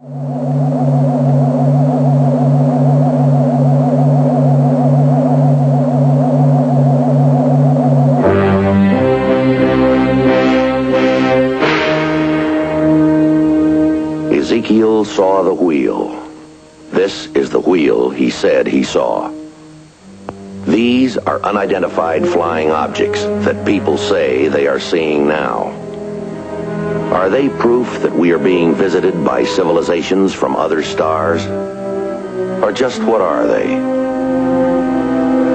Ezekiel saw the wheel. This is the wheel he said he saw. These are unidentified flying objects that people say they are seeing now. Are they proof that we are being visited by civilizations from other stars? Or just what are they?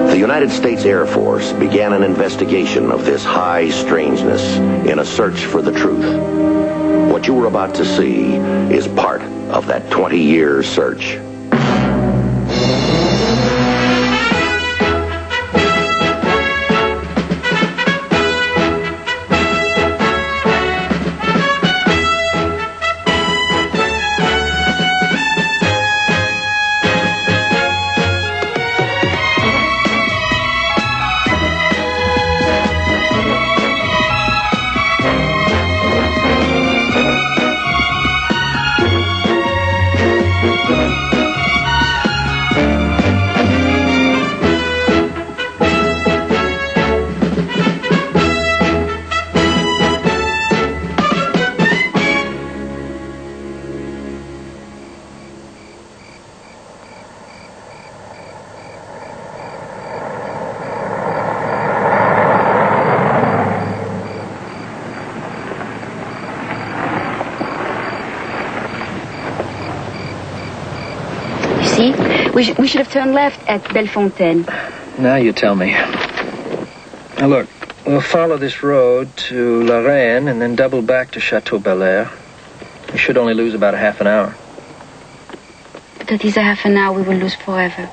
The United States Air Force began an investigation of this high strangeness in a search for the truth. What you are about to see is part of that 20-year search. We should have turned left at Bellefontaine. Now you tell me. Now look, we'll follow this road to La Reine and then double back to Chateau Bel Air. We should only lose about a half an hour. But that is a half an hour we will lose forever.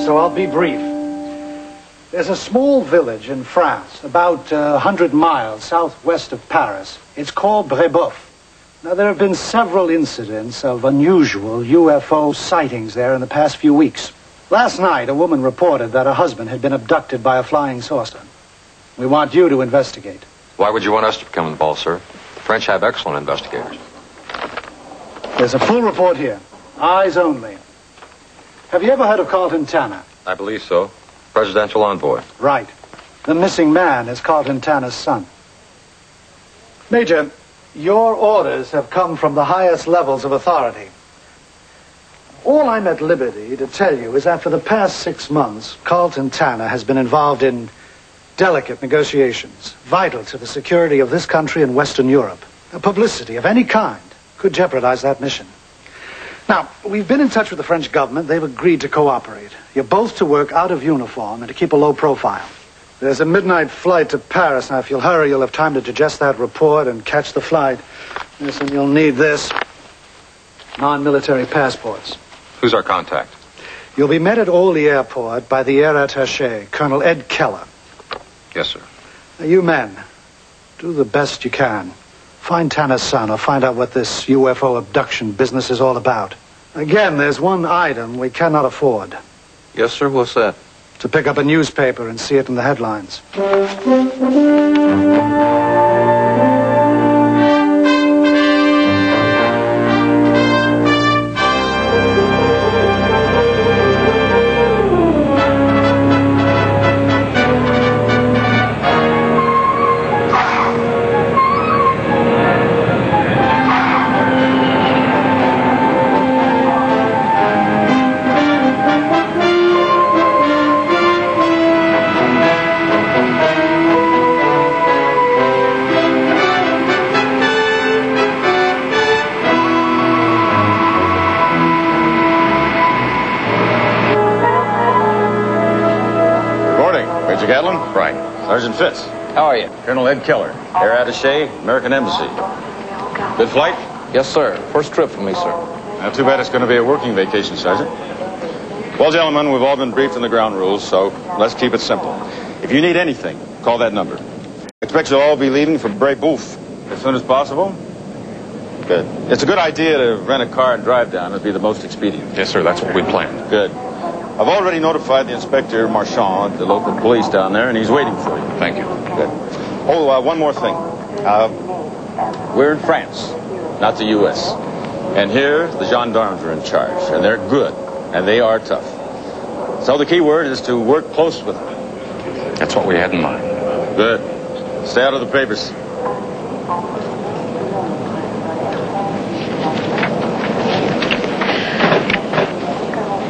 So I'll be brief. There's a small village in France, about 100 miles southwest of Paris. It's called Bluebook. Now, there have been several incidents of unusual UFO sightings there in the past few weeks. Last night, a woman reported that her husband had been abducted by a flying saucer. We want you to investigate. Why would you want us to become involved, sir? The French have excellent investigators. There's a full report here. Eyes only. Have you ever heard of Carlton Tanner? I believe so. Presidential envoy. Right. The missing man is Carlton Tanner's son. Major, your orders have come from the highest levels of authority. All I'm at liberty to tell you is that for the past 6 months, Carlton Tanner has been involved in delicate negotiations, vital to the security of this country and Western Europe. A publicity of any kind could jeopardize that mission. Now, we've been in touch with the French government. They've agreed to cooperate. You're both to work out of uniform and to keep a low profile. There's a midnight flight to Paris. Now, if you'll hurry, you'll have time to digest that report and catch the flight. Yes, and you'll need this. Non-military passports. Who's our contact? You'll be met at Orly Airport by the air attaché, Colonel Ed Keller. Yes, sir. Now, you men, do the best you can. Find Tanner's son or find out what this UFO abduction business is all about. Again, there's one item we cannot afford. Yes, sir. What's that? To pick up a newspaper and see it in the headlines. Gatlin? Right. Sergeant Fitz. How are you? Colonel Ed Keller, Air Attaché, American Embassy. Good flight? Yes, sir. First trip for me, sir. Not too bad it's going to be a working vacation, Sergeant. Well, gentlemen, we've all been briefed on the ground rules, so let's keep it simple. If you need anything, call that number. I expect you'll all be leaving for Bluebook as soon as possible. Good. It's a good idea to rent a car and drive down. It'd be the most expedient. Yes, sir, that's what we planned. Good. I've already notified the Inspector Marchand, the local police down there, and he's waiting for you. Thank you. Good. Oh, one more thing. We're in France, not the U.S. And here, the gendarmes are in charge, and they're good, and they are tough. So the key word is to work close with them. That's what we had in mind. Good. Stay out of the papers.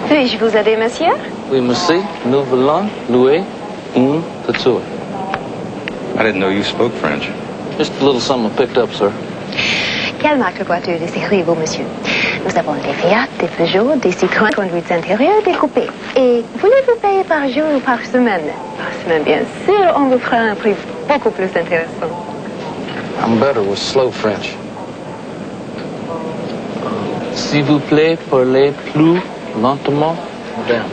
Puis-je vous aider, monsieur? Oui, merci. Nous voulons louer une voiture. I didn't know you spoke French. Just a little something picked up, sir. Quelle marque de voiture désirez-vous, monsieur? Nous avons des Fiat, des Peugeot, des Citroën, conduites intérieures, des coupés. Et voulez-vous payer par jour ou par semaine? Par semaine, bien sûr, on vous fera un prix beaucoup plus intéressant. I'm better with slow French. S'il vous plaît, parlez plus lentement, madame.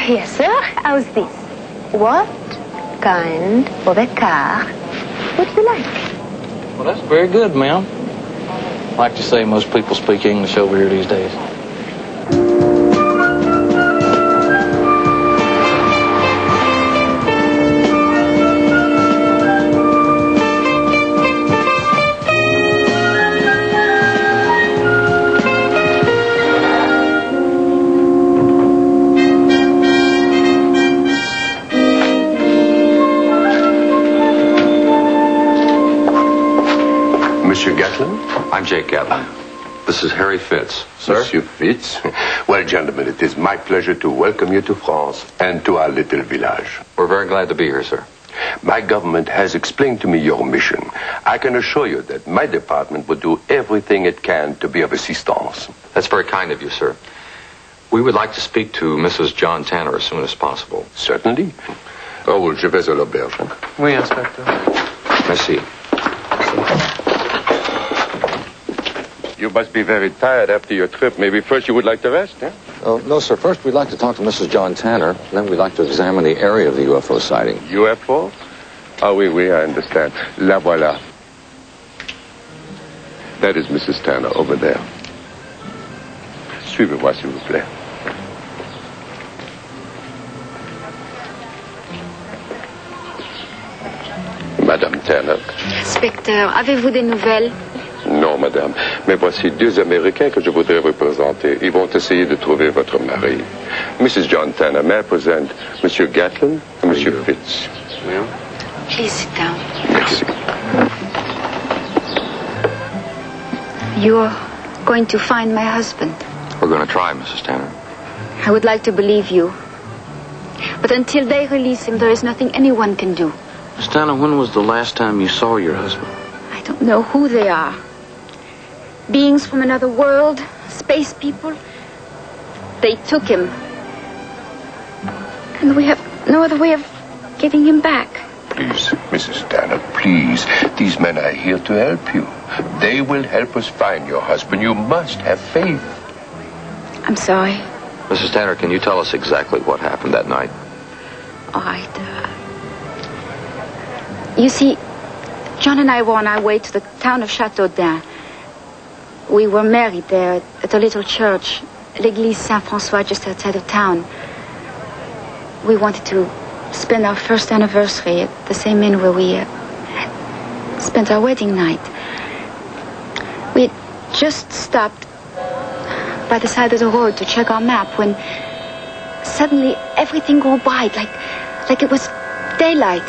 Yes, sir. How's this? What kind of a car would you like? Well, that's very good, ma'am. Like you say, most people speak English over here these days. Monsieur Gatlin? I'm Jake Gatlin. This is Harry Fitz. Sir? Monsieur Fitz. Well, gentlemen, it is my pleasure to welcome you to France and to our little village. We're very glad to be here, sir. My government has explained to me your mission. I can assure you that my department will do everything it can to be of assistance. That's very kind of you, sir. We would like to speak to Mrs. John Tanner as soon as possible. Certainly. Oh, je vais à l'auberge. Oui, Inspector. Merci. You must be very tired after your trip. Maybe first you would like to rest, eh? Oh, no, sir. First, we'd like to talk to Mrs. John Tanner. Then we'd like to examine the area of the UFO sighting. UFO? Ah, oui, I understand. La voilà. That is Mrs. Tanner over there. Suivez-moi, s'il vous plaît. Madame Tanner. Inspecteur, avez-vous des nouvelles? Non, madame. Mais voici deux Américains que je voudrais vous présenter. Ils vont essayer de trouver votre mari. Mrs. John Tanner, may I present Monsieur Gatlin and Monsieur Fitz? Well, please sit down. Merci. You're going to find my husband. We're going to try, Mrs. Tanner. I would like to believe you. But until they release him, there is nothing anyone can do. Miss Tanner, when was the last time you saw your husband? I don't know who they are. Beings from another world, space people. They took him. And we have no other way of getting him back. Please, Mrs. Tanner, please. These men are here to help you. They will help us find your husband. You must have faith. I'm sorry. Mrs. Tanner, can you tell us exactly what happened that night? All right. You see, John and I were on our way to the town of Châteaudun. We were married there at a little church, l'église Saint-François, just outside of town. We wanted to spend our first anniversary at the same inn where we spent our wedding night. We had just stopped by the side of the road to check our map when suddenly everything grew bright, like it was daylight.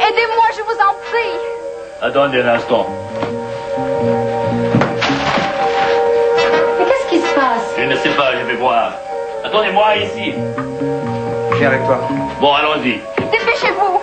Aidez-moi, je vous en prie. Attendez un instant. Mais qu'est-ce qui se passe? Je ne sais pas, je vais voir. Attendez-moi ici. Je viens avec toi. Bon, allons-y. Dépêchez-vous.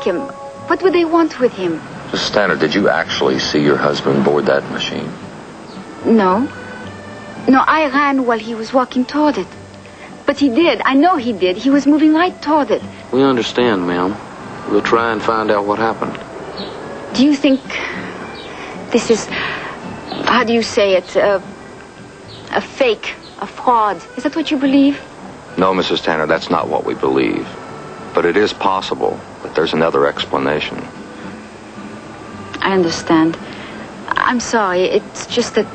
Him? What would they want with him? Mrs. Tanner, did you actually see your husband board that machine? No. No, I ran while he was walking toward it. But he did. I know he did. He was moving right toward it. We understand, ma'am. We'll try and find out what happened. Do you think this is, how do you say it, a fake, a fraud? Is that what you believe? No, Mrs. Tanner, that's not what we believe. But it is possible that there's another explanation. I understand. I'm sorry. It's just that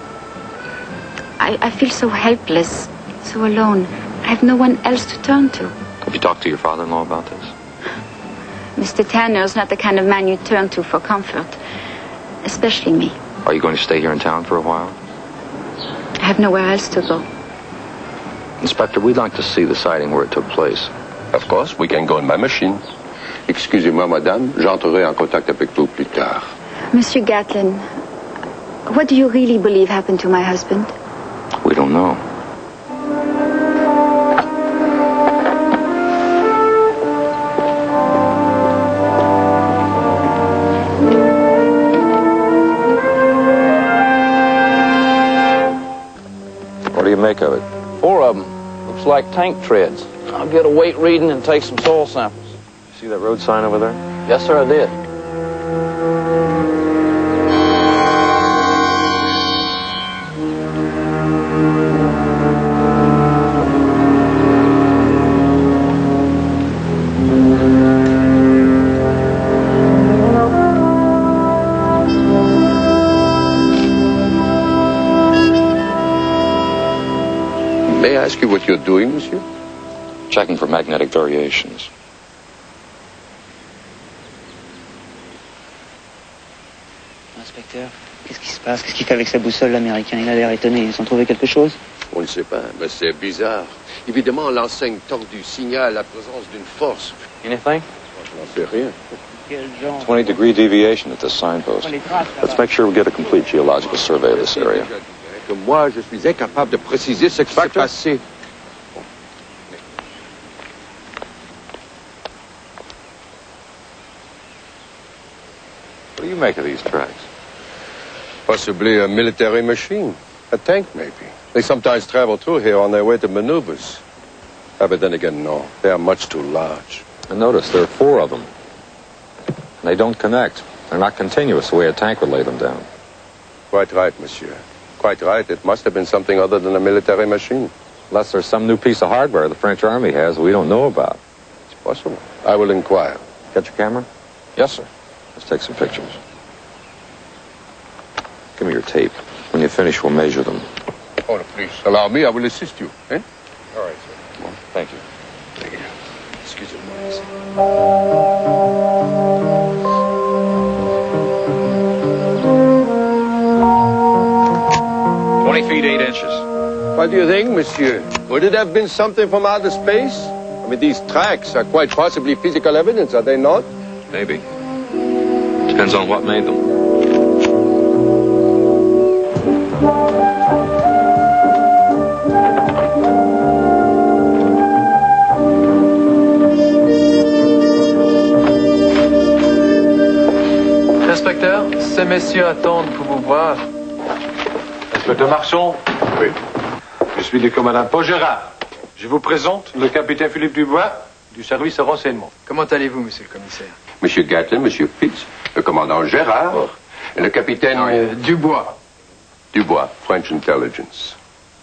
I feel so helpless, so alone. I have no one else to turn to. Have you talked to your father-in-law about this? Mr. Tanner's not the kind of man you turn to for comfort, especially me. Are you going to stay here in town for a while? I have nowhere else to go. Inspector, we'd like to see the sighting where it took place. Of course, we can go in my machine. Excusez-moi, madame, j'entrerai en contact avec vous plus tard. Monsieur Gatlin, what do you really believe happened to my husband? We don't know. What do you make of it? 4 of them. Looks like tank treads. I'll get a weight reading and take some soil samples. See that road sign over there? Yes, sir, I did. May I ask you what you're doing, monsieur? Checking for magnetic variations. Inspecteur, qu'est-ce qui se passe? Qu'est-ce qu'il fait avec sa boussole, l'Américain? Il a l'air étonné. Ils ont trouvé quelque chose? On ne sait pas, mais c'est bizarre. Évidemment, l'enseigne tordue signale la présence d'une force. Anything? Je n'en sais rien. Quel genre? 20-degree deviation at this signpost. Let's make sure we get a complete geological survey of this area. Que moi, je suis incapable de préciser ce qui s'est passé. What do you make of these tracks? Possibly a military machine. A tank, maybe. They sometimes travel through here on their way to maneuvers. But then again, no. They are much too large. And notice there are 4 of them. They don't connect. They're not continuous the way a tank would lay them down. Quite right, monsieur. Quite right. It must have been something other than a military machine. Unless there's some new piece of hardware the French Army has we don't know about. It's possible. I will inquire. Got your camera? Yes, sir. Let's take some pictures. Give me your tape. When you finish, we'll measure them. Oh, please, allow me. I will assist you. Eh? All right, sir. Well, thank you. Thank you. Excusez-moi. 20 feet 8 inches. What do you think, monsieur? Would it have been something from outer space? I mean, these tracks are quite possibly physical evidence, are they not? Maybe. Depends on what made them. Inspecteur, ces messieurs attendent pour vous voir. Inspecteur Marchand? Oui. Je suis le commandant Paul Gérard. Je vous présente le capitaine Philippe Dubois du service de renseignement. Comment allez-vous, monsieur le commissaire? Monsieur Gatlin, monsieur Fitz, le commandant Gérard, et le capitaine... Dubois. Dubois, French intelligence.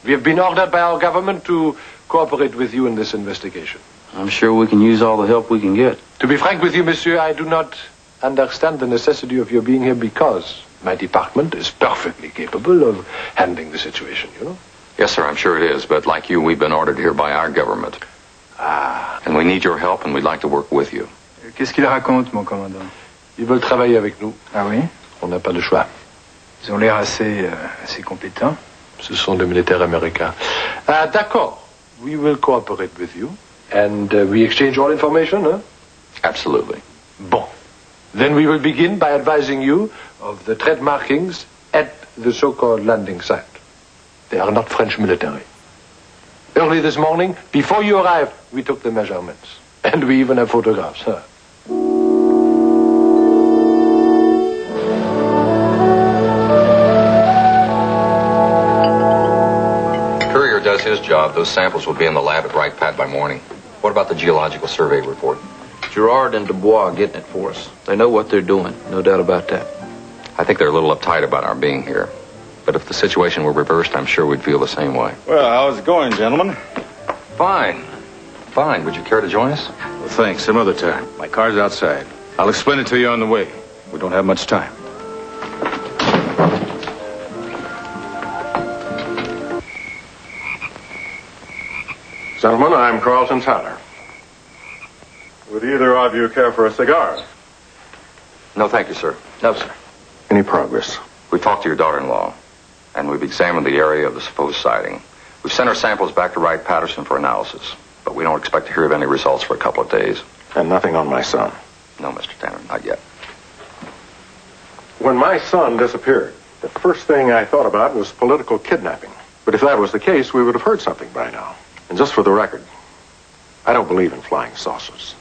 We have been ordered by our government to cooperate with you in this investigation. I'm sure we can use all the help we can get. To be frank with you, monsieur, I do not understand the necessity of your being here because my department is perfectly capable of handling the situation, you know? Yes, sir, I'm sure it is, but like you, we've been ordered here by our government. Ah. And we need your help, and we'd like to work with you. Qu'est-ce qu'il raconte, mon commandant? Ils veulent travailler avec nous. Ah oui? On n'a pas le choix. Ils ont l'air assez compétents. Ce sont des militaires américains. Ah, d'accord. We will cooperate with you. And we exchange all information, huh? Absolutely. Bon. Then we will begin by advising you of the tread markings at the so-called landing site. They are not French military. Early this morning, before you arrived, we took the measurements. And we even have photographs, huh? Courier does his job. Those samples will be in the lab at Wright Pat by morning. What about the geological survey report? Gerard and Dubois are getting it for us. They know what they're doing, no doubt about that. I think they're a little uptight about our being here. But if the situation were reversed, I'm sure we'd feel the same way. Well, how's it going, gentlemen? Fine. Fine. Would you care to join us? Well, thanks. Some other time. My car's outside. I'll explain it to you on the way. We don't have much time. Gentlemen, I'm Carlton Tanner. Would either of you care for a cigar? No, thank you, sir. No, sir. Any progress? We talked to your daughter-in-law, and we've examined the area of the supposed sighting. We've sent our samples back to Wright-Patterson for analysis, but we don't expect to hear of any results for a couple of days. And nothing on my son? No, Mr. Tanner, not yet. When my son disappeared, the first thing I thought about was political kidnapping. But if that was the case, we would have heard something by now. And just for the record, I don't believe in flying saucers.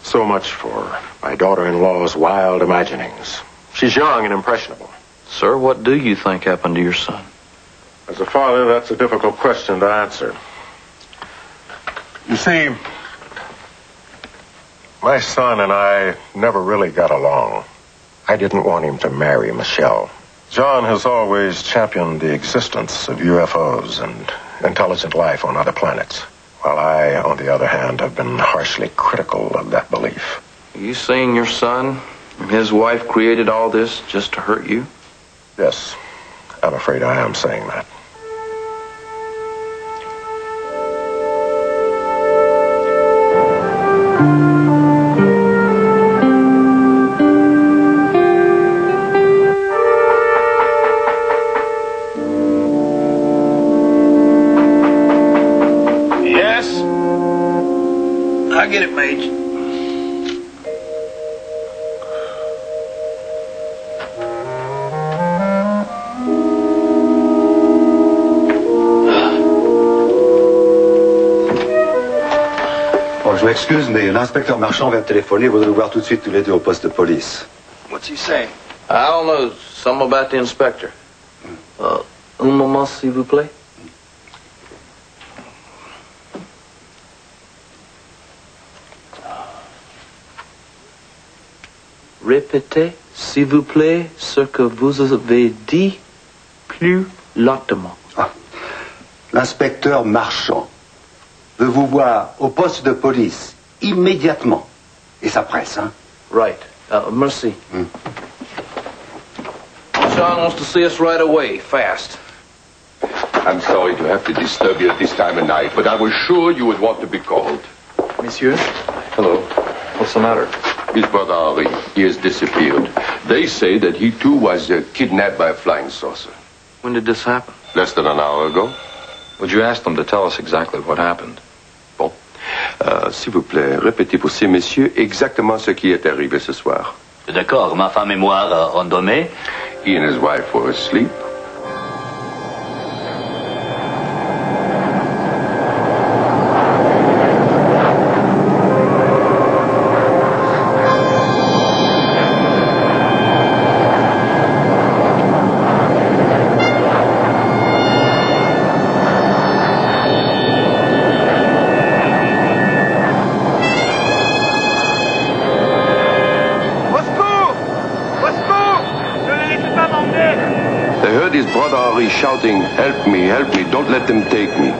So much for my daughter-in-law's wild imaginings. She's young and impressionable. Sir, what do you think happened to your son? As a father, that's a difficult question to answer. You see, my son and I never really got along. I didn't want him to marry Michelle. John has always championed the existence of UFOs and intelligent life on other planets, while I, on the other hand, have been harshly critical of that belief. Are you saying your son and his wife created all this just to hurt you? Yes, I'm afraid I am saying that. Yes? I'll get it, Mage. Je m'excuse, mais l'inspecteur Marchand vient de téléphoner. Vous devez voir tout de suite tous les deux au poste de police. What's he saying? I don't know. Something about the inspector. Un moment, s'il vous plaît. Répétez, s'il vous plaît, ce que vous avez dit plus lentement. Ah. L'inspecteur Marchand veut vous voir au poste de police immédiatement. Et ça presse, hein? Right. Merci. John wants to see us right away, fast. I'm sorry to have to disturb you at this time of night, but I was sure you would want to be called. Monsieur? Hello. What's the matter? His brother Henri, he has disappeared. They say that he too was kidnapped by a flying saucer. When did this happen? Less than an hour ago. Would you ask them to tell us exactly what happened? Bon. S'il vous plaît, répétez pour ces messieurs exactement ce qui est arrivé ce soir. D'accord, ma femme et moi on dormait. He and his wife were asleep. Shouting, help me, don't let them take me.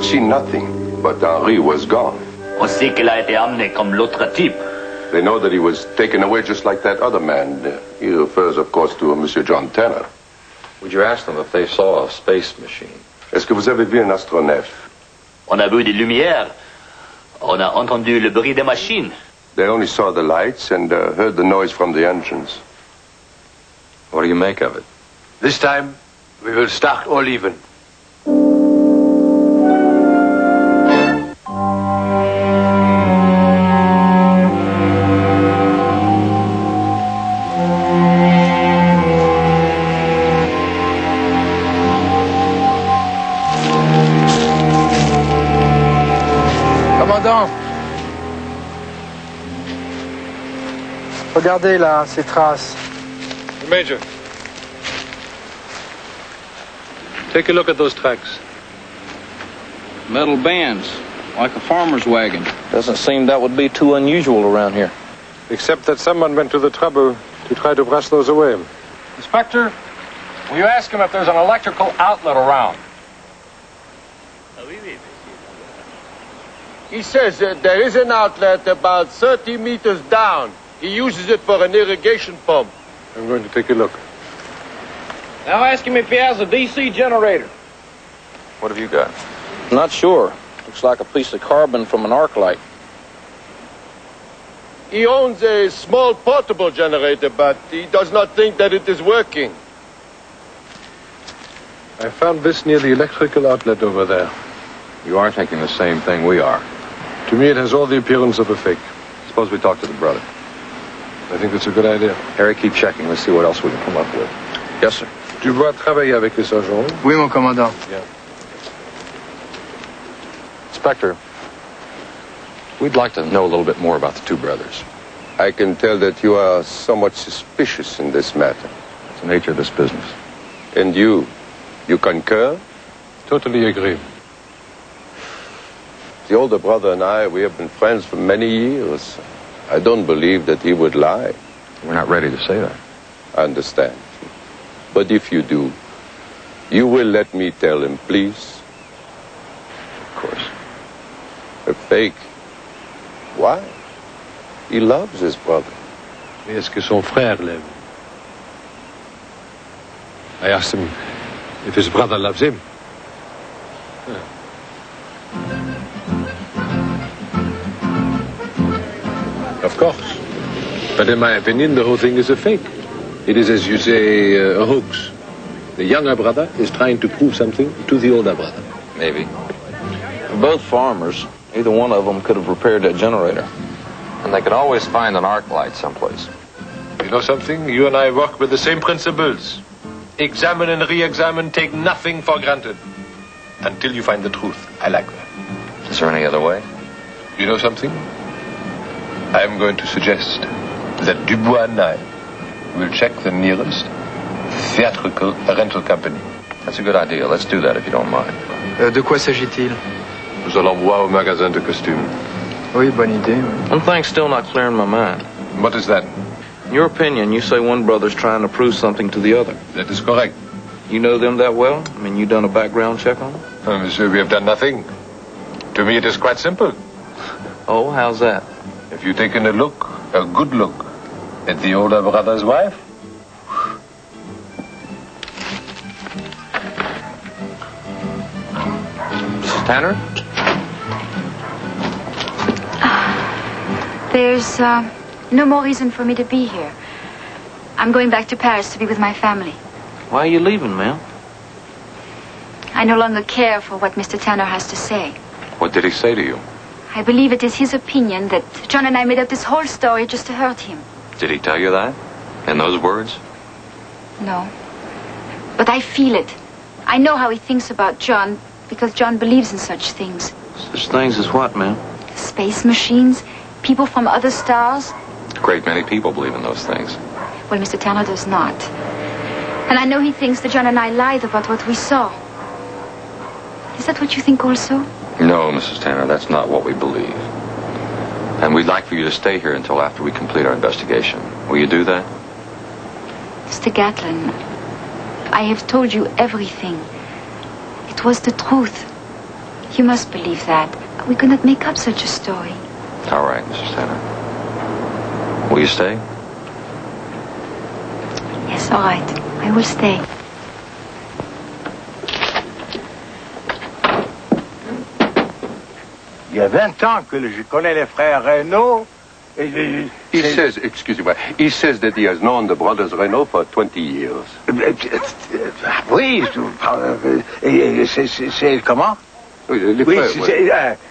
See nothing, but Henri was gone. On sait qu'il a été amené comme l'autre type. They know that he was taken away just like that other man. He refers, of course, to Monsieur John Tanner. Would you ask them if they saw a space machine? Est-ce que vous avez vu un astronef? On a vu des lumières. On a entendu le bruit des machines. They only saw the lights and heard the noise from the engines. What do you make of it? This time, we will start all even. Regardez là, ces traces. Major, take a look at those tracks. Metal bands, like a farmer's wagon. Doesn't seem that would be too unusual around here. Except that someone went to the trouble to try to brush those away. Inspector, will you ask him if there's an electrical outlet around? He says that there is an outlet about 30 meters down. He uses it for an irrigation pump. I'm going to take a look. Now ask him if he has a DC generator. What have you got? Not sure. Looks like a piece of carbon from an arc light. He owns a small portable generator, but he does not think that it is working. I found this near the electrical outlet over there. You are thinking the same thing we are. To me, it has all the appearance of a fake. Suppose we talk to the brother. I think that's a good idea. Harry, keep checking. Let's see what else we can come up with. Yes, sir. Tu dois travailler avec les sergents? Oui, mon commandant. Yeah. Inspector, we'd like to know a little bit more about the two brothers. I can tell that you are somewhat suspicious in this matter. It's the nature of this business. And you concur? Totally agree. The older brother and I, we have been friends for many years. I don't believe that he would lie. We're not ready to say that. I understand. But if you do, you will let me tell him, please? Of course. A fake. Why? He loves his brother. Est-ce que son frère l'aime? I asked him if his brother loves him. Of course. But in my opinion, the whole thing is a fake. It is, as you say, a hoax. The younger brother is trying to prove something to the older brother. Maybe. Both farmers. Either one of them could have repaired that generator. And they could always find an arc light someplace. You know something? You and I work with the same principles. Examine and re-examine, take nothing for granted. Until you find the truth. I like that. Is there any other way? You know something? I am going to suggest that Dubois and I will check the nearest theatrical rental company. That's a good idea. Let's do that if you don't mind. De quoi s'agit-il? Nous allons voir au magasin de costumes. Oui, bonne idée. One thing's still not clear in my mind. What is that? In your opinion, you say one brother's trying to prove something to the other. That is correct. You know them that well? I mean, you done a background check on them? Monsieur, we have done nothing. To me, it is quite simple. Oh, how's that? If you take a good look, at the older brother's wife, Mrs. Tanner? There's no more reason for me to be here. I'm going back to Paris to be with my family. Why are you leaving, ma'am? I no longer care for what Mr. Tanner has to say. What did he say to you? I believe it is his opinion that John and I made up this whole story just to hurt him. Did he tell you that? In those words? No. But I feel it. I know how he thinks about John because John believes in such things. Such things as what, ma'am? Space machines, people from other stars. A great many people believe in those things. Well, Mr. Tanner does not. And I know he thinks that John and I lied about what we saw. Is that what you think also? No, Mrs. Tanner, that's not what we believe. And we'd like for you to stay here until after we complete our investigation. Will you do that? Mr. Gatlin, I have told you everything. It was the truth. You must believe that. We could not make up such a story. All right, Mrs. Tanner. Will you stay? Yes, all right. I will stay. Il y a 20 ans que je connais les frères Renault. He says, excusez-moi, he says that he has known the brothers Renault for 20 years. Oui, c'est comment? Oui,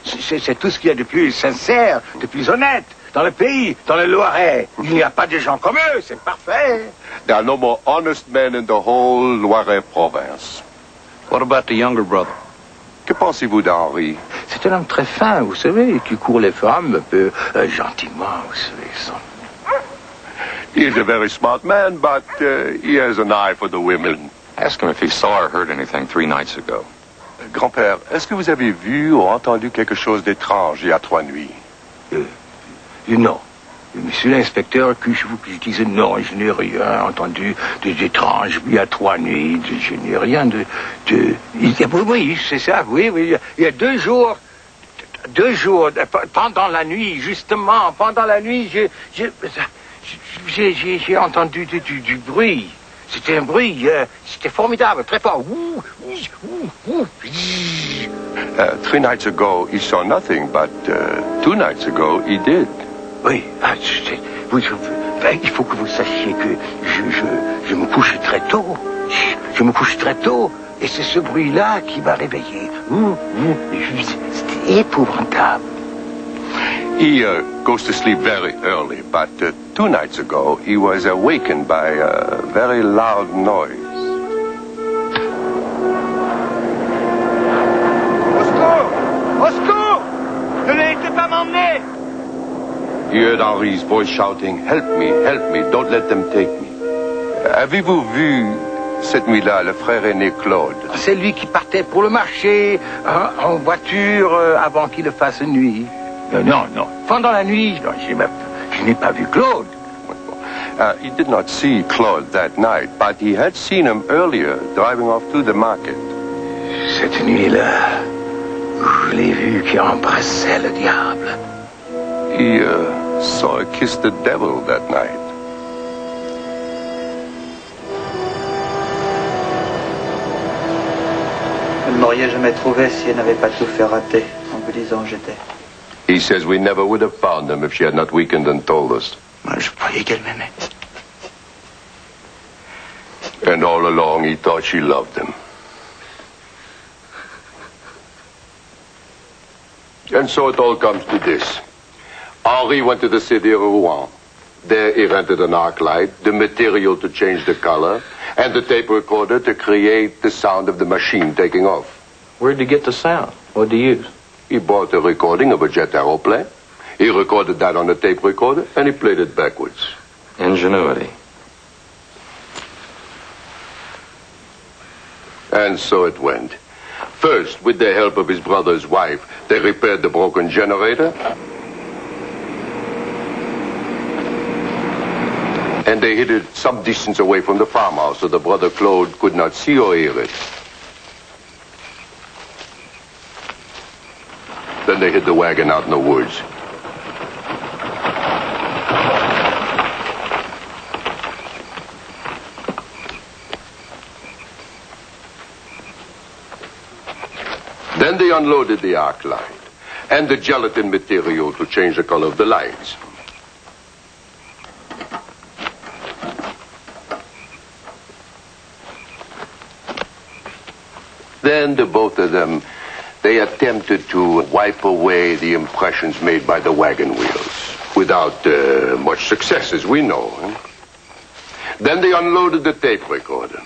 c'est tout ce qu'il y a de plus sincère, de plus honnête dans le pays, dans le Loiret. Il n'y a pas de gens comme eux, c'est parfait. There are no more honest men in the whole Loiret province. What about the younger brother? Que pensez-vous d'Henri? C'est un homme très fin, vous savez, qui court les femmes un peu gentiment, vous savez. He is a very smart man, but he has an eye for the women. Ask him if he saw or heard anything 3 nights ago. Grand-père, est-ce que vous avez vu ou entendu quelque chose d'étrange il y a 3 nuits? Non. Monsieur l'inspecteur, que je disais non, je n'ai rien entendu d'étrange. Il y a 3 nuits, je n'ai rien de... Oui, c'est ça, oui. Il y a 2 jours, pendant la nuit, justement, pendant la nuit, j'ai entendu du bruit. C'était un bruit, c'était formidable, très fort. 3 nights ago, he saw nothing, but 2 nights ago, he did. Oui, il faut que vous sachiez que je me couche très tôt. Je me couche très tôt, et c'est ce bruit-là qui m'a réveillé. C'était épouvantable. He goes to sleep very early, but 2 nights ago, he was awakened by a very loud noise. Au secours! Ne laissez pas m'emmener! He heard Henri's voice shouting, help me, don't let them take me. Avez-vous vu cette nuit-là le frère aîné Claude? C'est lui qui partait pour le marché, en voiture, avant qu'il fasse nuit. Non. Pendant la nuit, je n'ai pas vu Claude. He did not see Claude that night, but he had seen him earlier driving off to the market. Cette nuit-là, je l'ai vu qui embrassait le diable. He saw her kiss the devil that night. Vous ne m'auriez jamais trouvé si elle n'avait pas tout fait rater en vous disant où j'étais. He says we never would have found him if she had not weakened and told us. Moi, je croyais qu'elle m'aimait. And all along he thought she loved him. And so it all comes to this. Henri went to the city of Rouen. There he rented an arc light, the material to change the color, and the tape recorder to create the sound of the machine taking off. Where'd you get the sound? What'd you use? He bought a recording of a jet aeroplane. He recorded that on a tape recorder, and he played it backwards. Ingenuity. And so it went. First, with the help of his brother's wife, they repaired the broken generator. And they hid it some distance away from the farmhouse so the brother Claude could not see or hear it. Then they hid the wagon out in the woods. Then they unloaded the arc light and the gelatin material to change the color of the lights. Then the both of them, they attempted to wipe away the impressions made by the wagon wheels without much success, as we know. Then they unloaded the tape recorder.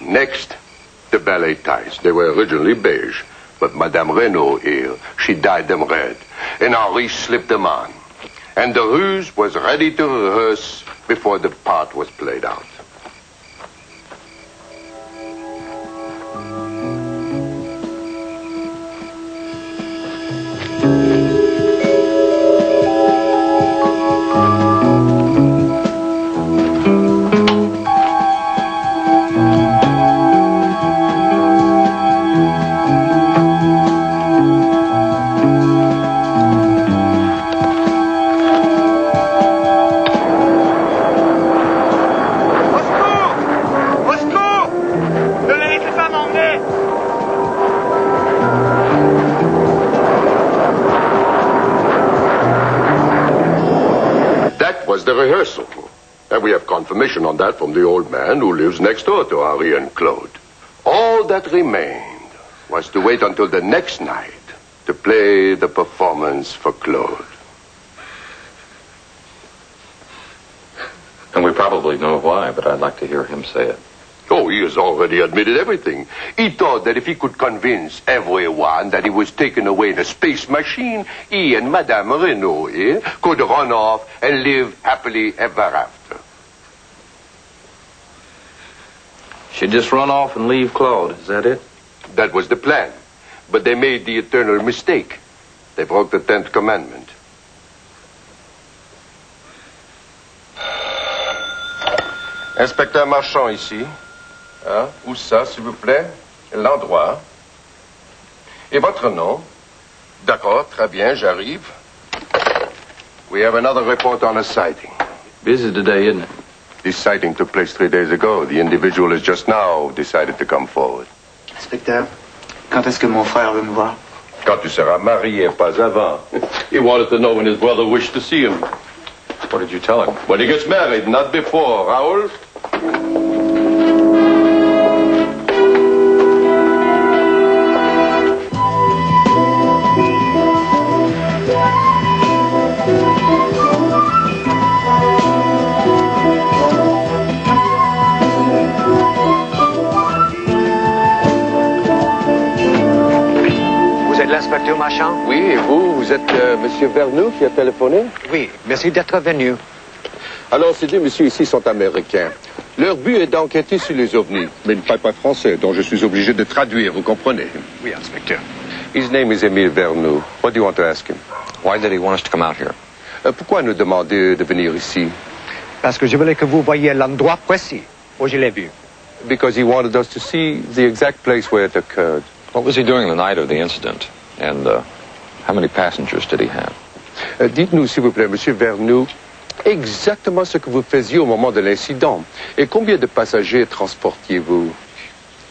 Next, the ballet ties. They were originally beige, but Madame Renault here, she dyed them red, and Henri slipped them on. And the ruse was ready to rehearse before the part was played out. The rehearsal. And we have confirmation on that from the old man who lives next door to Henri and Claude. All that remained was to wait until the next night to play the performance for Claude. And we probably know why, but I'd like to hear him say it. Oh, he has already admitted everything. He thought that if he could convince everyone that he was taken away in a space machine, he and Madame Renault here could run off and live happily ever after. She'd just run off and leave Claude, is that it? That was the plan. But they made the eternal mistake. They broke the 10th commandment. Inspecteur Marchand ici. Hein? Où ça, s'il vous plaît? L'endroit. Et votre nom? D'accord, très bien, j'arrive. We have another report on a sighting. Busy today, isn't it? This sighting took place 3 days ago. The individual has just now decided to come forward. Inspecteur, quand est-ce que mon frère veut me voir? Quand tu seras marié, pas avant. He wanted to know when his brother wished to see him. What did you tell him? When he gets married, not before. Raoul? Vous êtes l'inspecteur Marchand? Oui, et vous êtes Monsieur Vernou qui a téléphoné? Oui, merci d'être venu. Alors, ces deux messieurs ici sont américains. Leur but est d'enquêter sur les ovnis. Mais ils ne parlent pas français, donc je suis obligé de traduire, vous comprenez? Oui, inspecteur. His name is Émile Vernou. What do you want to ask him? Why did he want us to come out here? Pourquoi nous demander de venir ici? Parce que je voulais que vous voyiez l'endroit précis où je l'ai vu. Because he wanted us to see the exact place where it occurred. What was he doing the night of the incident? And how many passengers did he have? Dites-nous, s'il vous plaît, Monsieur Vernou, exactement ce que vous faisiez au moment de l'incident. Et combien de passagers transportiez-vous?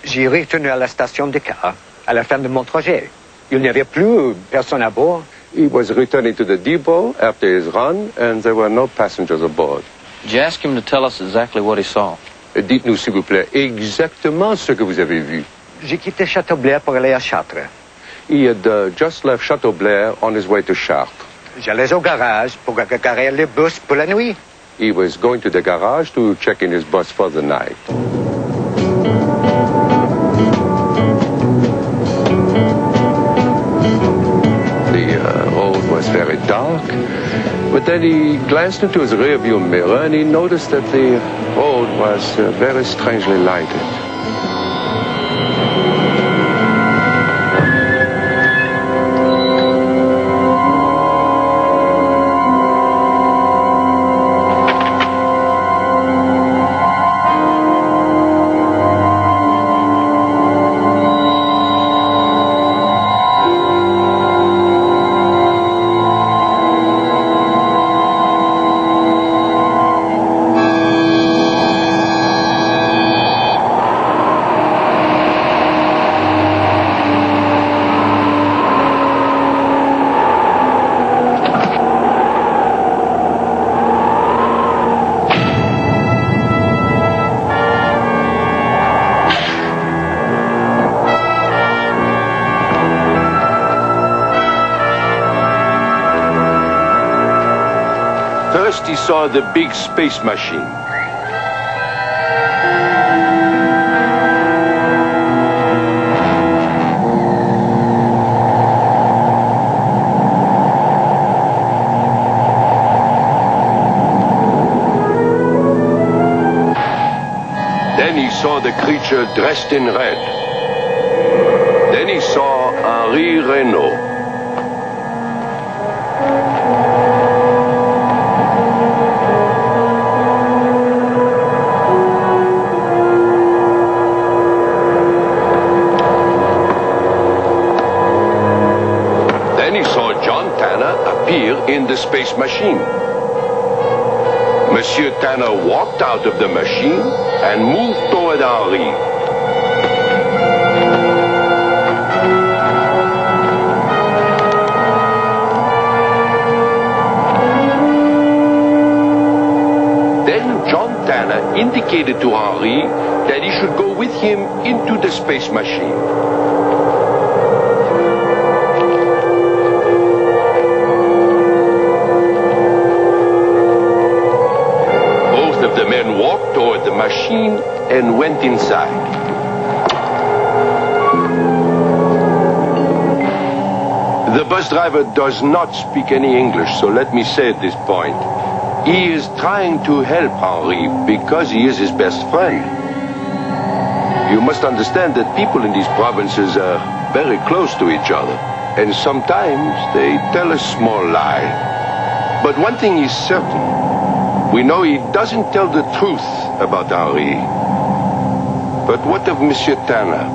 J'ai retourné à la station de car à la fin de mon trajet. Il n'y avait plus personne à bord. He was returning to the depot after his run, and there were no passengers aboard. Did you ask him to tell us exactly what he saw? Dites-nous, s'il vous plaît, exactement ce que vous avez vu. J'ai quitté Château Blair pour aller à Chartres. He had just left Château Blair on his way to Chartres. J'allais au garage pour garer le bus pour la nuit. He was going to the garage to check in his bus for the night. The road was very dark, but then he glanced into his rearview mirror and he noticed that the road was very strangely lighted. First he saw the big space machine. Then he saw the creature dressed in red. Then he saw Henri Renault. In the space machine. Monsieur Tanner walked out of the machine and moved toward Henri. Then John Tanner indicated to Henri that he should go with him into the space machine. The men walked toward the machine and went inside. The bus driver does not speak any English, so let me say at this point, he is trying to help Henri because he is his best friend. You must understand that people in these provinces are very close to each other, and sometimes they tell a small lie. But one thing is certain. We know he doesn't tell the truth about Henri. But what of Monsieur Tanner?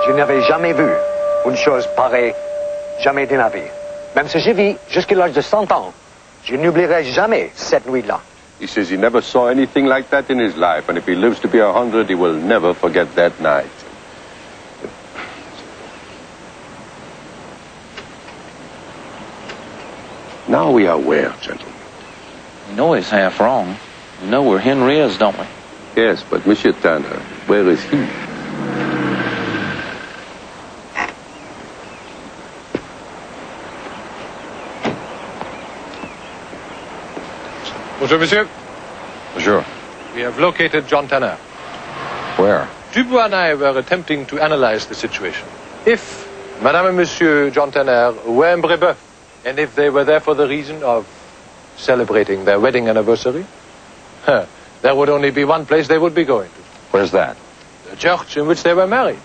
Je n'avais jamais vu une chose pareille. Jamais de ma vie. Même si je vis jusqu'à l'âge de 100 ans, je n'oublierai jamais cette nuit-là. He says he never saw anything like that in his life, and if he lives to be 100, he will never forget that night. Now we are where, gentlemen? We know he's half wrong. We know where Henry is, don't we? Yes, but Monsieur Tanner, where is he? Bonjour, monsieur. Bonjour. We have located John Tanner. Where? Dubois and I were attempting to analyze the situation. If Madame and Monsieur John Tanner were in Brébeuf, and if they were there for the reason of celebrating their wedding anniversary, there would only be one place they would be going to. Where's that? The church in which they were married.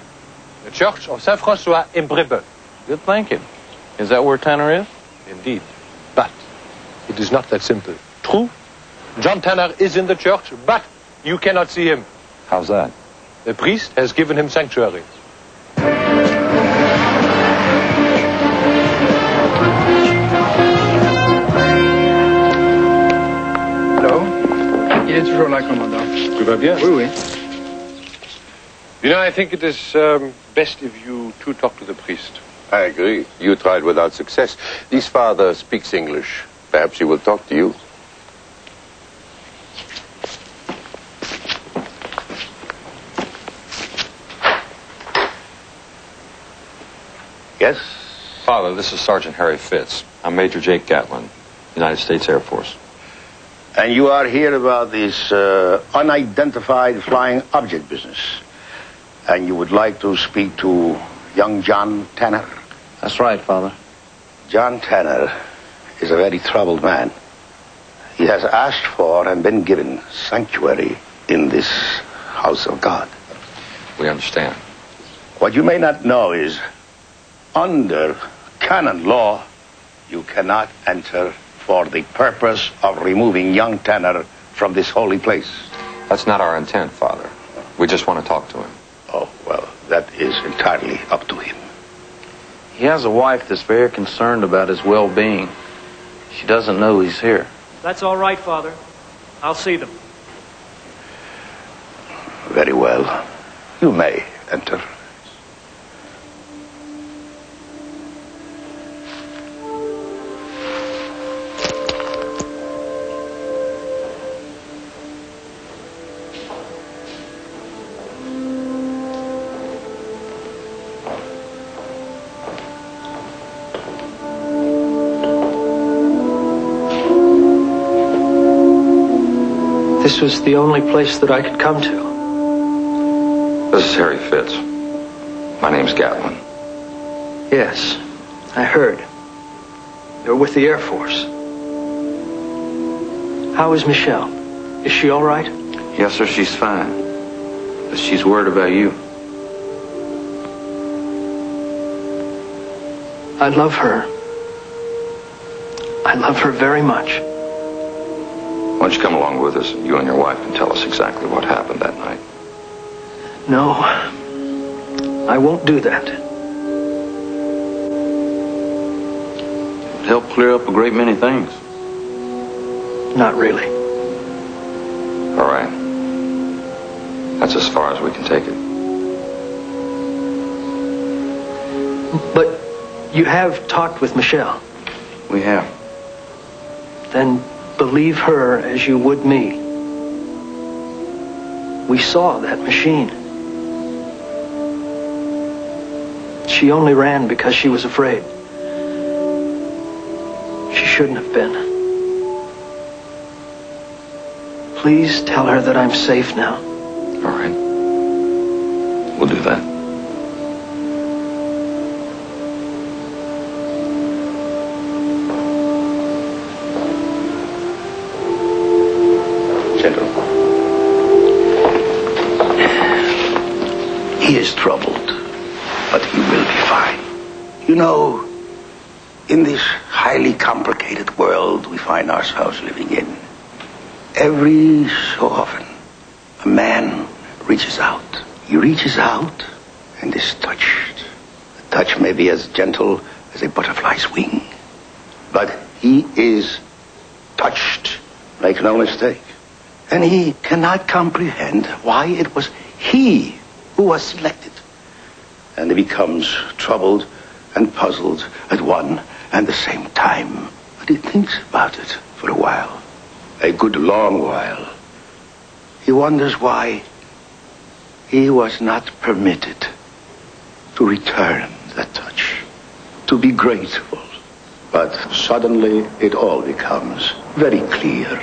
The church of Saint-François in Brébeuf. Good thinking. Is that where Tanner is? Indeed. But it is not that simple. True, John Tanner is in the church, but you cannot see him. How's that? The priest has given him sanctuary. Hello? Il est toujours là, commandant. Tout va bien? Oui, oui. You know, I think it is best if you two talk to the priest. I agree. You tried without success. This father speaks English. Perhaps he will talk to you. Yes? Father, this is Sergeant Harry Fitz. I'm Major Jake Gatlin, United States Air Force. And you are here about this unidentified flying object business. And you would like to speak to young John Tanner? That's right, Father. John Tanner is a very troubled man. He has asked for and been given sanctuary in this house of God. We understand. What you may not know is, under canon law, you cannot enter for the purpose of removing young Tanner from this holy place. That's not our intent, Father. We just want to talk to him. Oh, well, that is entirely up to him. He has a wife that's very concerned about his well-being. She doesn't know he's here. That's all right, Father. I'll see them. Very well. You may enter. This was the only place that I could come to. This is Harry Fitz. My name's Gatlin. Yes, I heard. You're with the Air Force. How is Michelle? Is she all right? Yes, sir, she's fine. But she's worried about you. I love her. I love her very much. Why don't you come along with us, you and your wife, and tell us exactly what happened that night? No, I won't do that. It would help clear up a great many things. Not really. All right. That's as far as we can take it. But you have talked with Michelle. We have. Then believe her as you would me. We saw that machine. She only ran because she was afraid. She shouldn't have been. Please tell her that I'm safe now. All right. We'll do that. He is troubled, but he will be fine. You know, in this highly complicated world we find ourselves living in, every so often, a man reaches out. He reaches out and is touched. The touch may be as gentle as a butterfly's wing, but he is touched. Make no mistake. And he cannot comprehend why it was he who was selected. And he becomes troubled and puzzled at one and the same time. But he thinks about it for a while, a good long while. He wonders why he was not permitted to return that touch, to be grateful. But suddenly it all becomes very clear.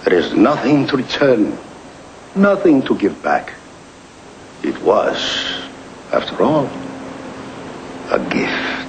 There is nothing to return, nothing to give back. It was, after all, a gift.